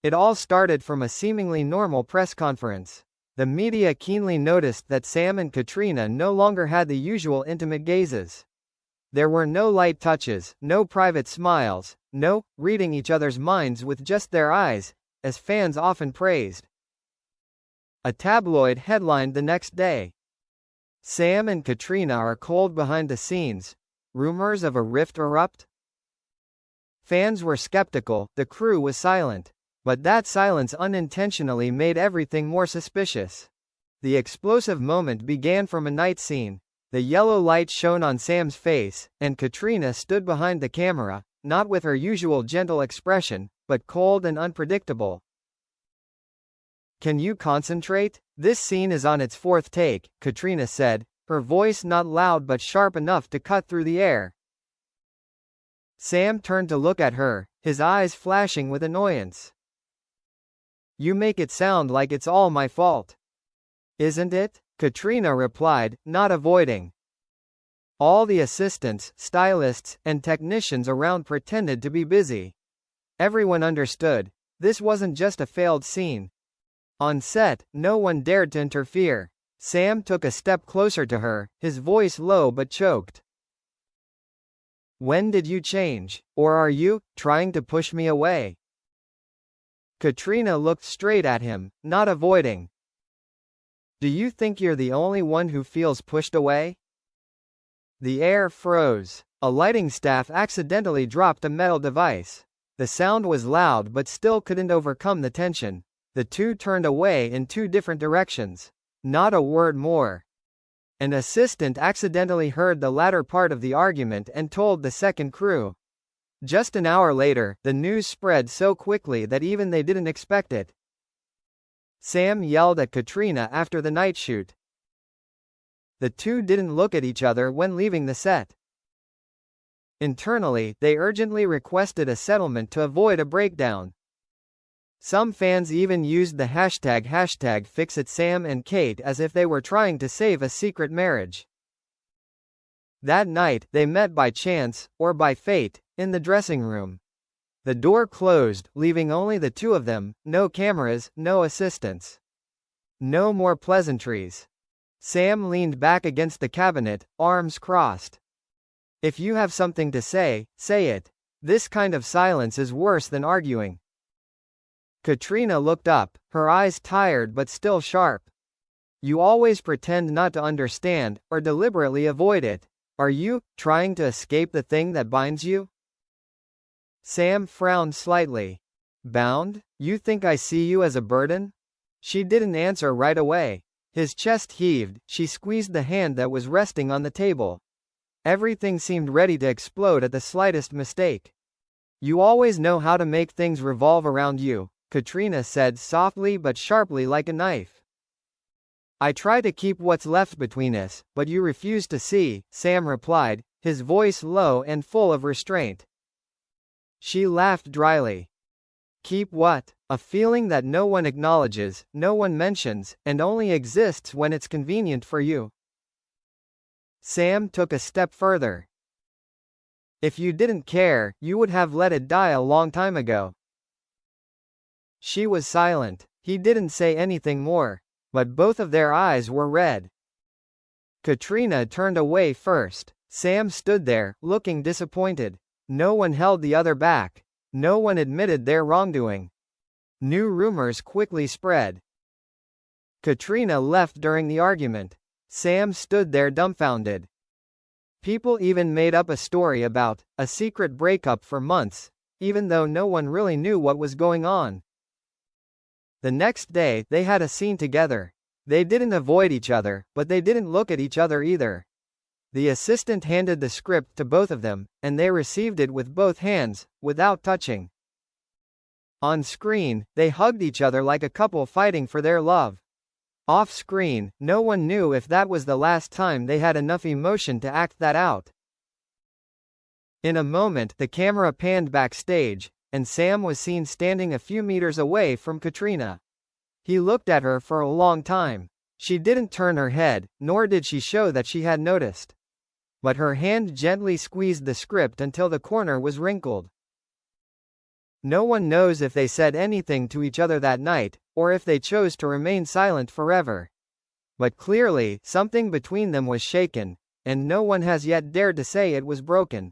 It all started from a seemingly normal press conference. The media keenly noticed that Sam and Caitriona no longer had the usual intimate gazes. There were no light touches, no private smiles, no reading each other's minds with just their eyes, as fans often praised. A tabloid headlined the next day. Sam and Caitriona are cold behind the scenes. Rumors of a rift erupt? Fans were skeptical, the crew was silent. But that silence unintentionally made everything more suspicious. The explosive moment began from a night scene. The yellow light shone on Sam's face, and Caitriona stood behind the camera, not with her usual gentle expression, but cold and unpredictable. "Can you concentrate? This scene is on its fourth take," Caitriona said, her voice not loud but sharp enough to cut through the air. Sam turned to look at her, his eyes flashing with annoyance. "You make it sound like it's all my fault." "Isn't it?" Caitriona replied, not avoiding. All the assistants, stylists, and technicians around pretended to be busy. Everyone understood. This wasn't just a failed scene. On set, no one dared to interfere. Sam took a step closer to her, his voice low but choked. "When did you change? Or are you trying to push me away?" Caitriona looked straight at him, not avoiding. "Do you think you're the only one who feels pushed away?" The air froze. A lighting staff accidentally dropped a metal device. The sound was loud but still couldn't overcome the tension. The two turned away in two different directions. Not a word more. An assistant accidentally heard the latter part of the argument and told the second crew. Just an hour later, the news spread so quickly that even they didn't expect it. Sam yelled at Caitriona after the night shoot. The two didn't look at each other when leaving the set. Internally, they urgently requested a settlement to avoid a breakdown. Some fans even used the hashtag #FixItSam and Kate as if they were trying to save a secret marriage. That night, they met by chance, or by fate, in the dressing room. The door closed, leaving only the two of them, no cameras, no assistants. No more pleasantries. Sam leaned back against the cabinet, arms crossed. "If you have something to say, say it. This kind of silence is worse than arguing." Caitriona looked up, her eyes tired but still sharp. "You always pretend not to understand, or deliberately avoid it. Are you trying to escape the thing that binds you?" Sam frowned slightly. "Bound? You think I see you as a burden?" She didn't answer right away. His chest heaved, she squeezed the hand that was resting on the table. Everything seemed ready to explode at the slightest mistake. "You always know how to make things revolve around you," Caitriona said softly but sharply like a knife. "I try to keep what's left between us, but you refuse to see," Sam replied, his voice low and full of restraint. She laughed dryly. "Keep what? A feeling that no one acknowledges, no one mentions, and only exists when it's convenient for you." Sam took a step further. "If you didn't care, you would have let it die a long time ago." She was silent. He didn't say anything more. But both of their eyes were red. Caitriona turned away first. Sam stood there, looking disappointed. No one held the other back. No one admitted their wrongdoing. New rumors quickly spread. Caitriona left during the argument. Sam stood there dumbfounded. People even made up a story about a secret breakup for months, even though no one really knew what was going on. The next day, they had a scene together. They didn't avoid each other, but they didn't look at each other either. The assistant handed the script to both of them, and they received it with both hands, without touching. On screen, they hugged each other like a couple fighting for their love. Off screen, no one knew if that was the last time they had enough emotion to act that out. In a moment, the camera panned backstage, and Sam was seen standing a few meters away from Caitriona. He looked at her for a long time. She didn't turn her head, nor did she show that she had noticed. But her hand gently squeezed the script until the corner was wrinkled. No one knows if they said anything to each other that night, or if they chose to remain silent forever. But clearly, something between them was shaken, and no one has yet dared to say it was broken.